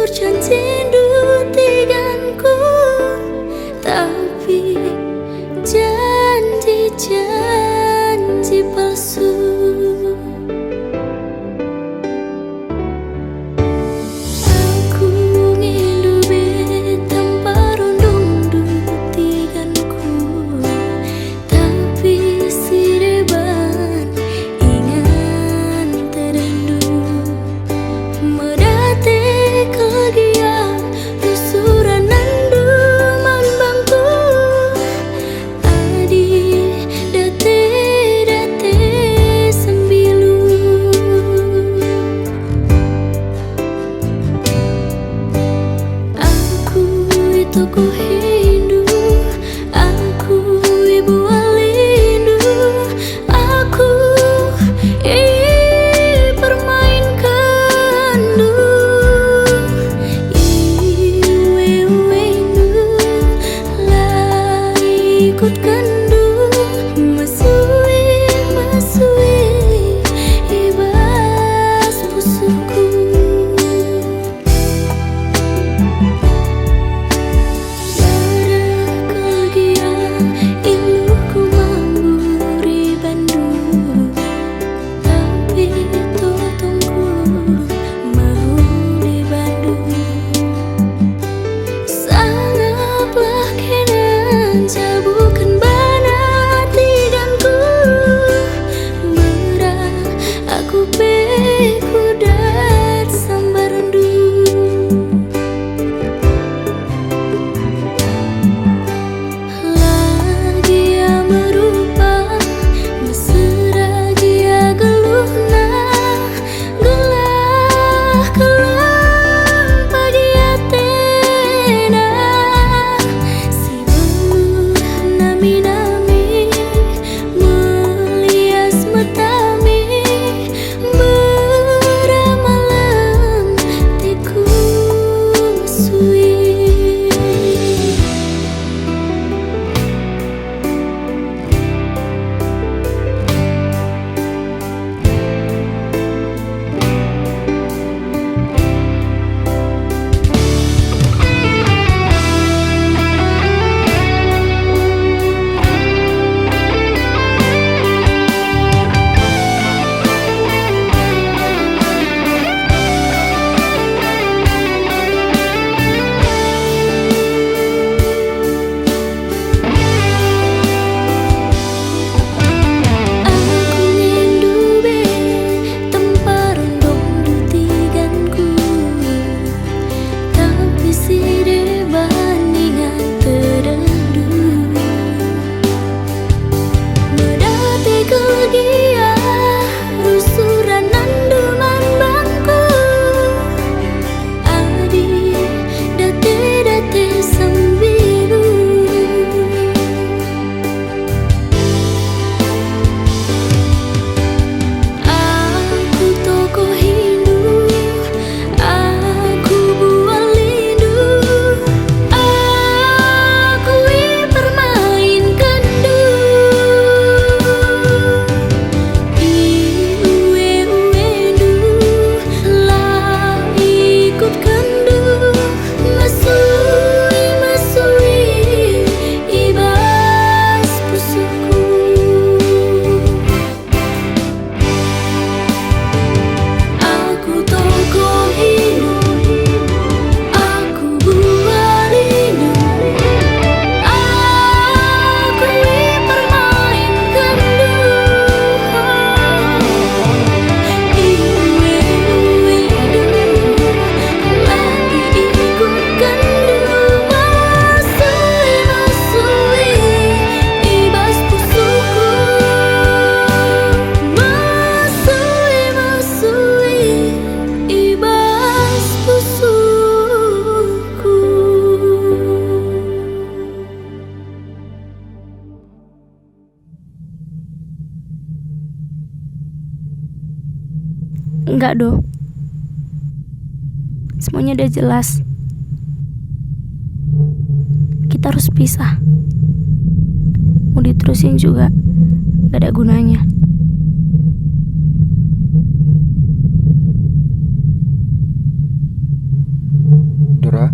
berjanji tiganku, tapi janji-janji palsu. Aku ngindu tanpa rondong tiganku, tapi si deban ingan terendu medate kegia lusuran nandu manbangku. Adi date sembilu, aku itu ku hindu, aku ibu alindu, aku permainkan du iwe-wendu lah ikutkan du masui ibas pusuku. Bukan bana tiganku, merah aku pekudat sambarandu. Lagi ya merupa mesra gia geluhna, gelah kelam pagi atena si nami-nami melias metami beramalan tiku mesui. Enggak, Do. Semuanya udah jelas. Kita harus pisah. Mau diterusin juga gak ada gunanya. Ra.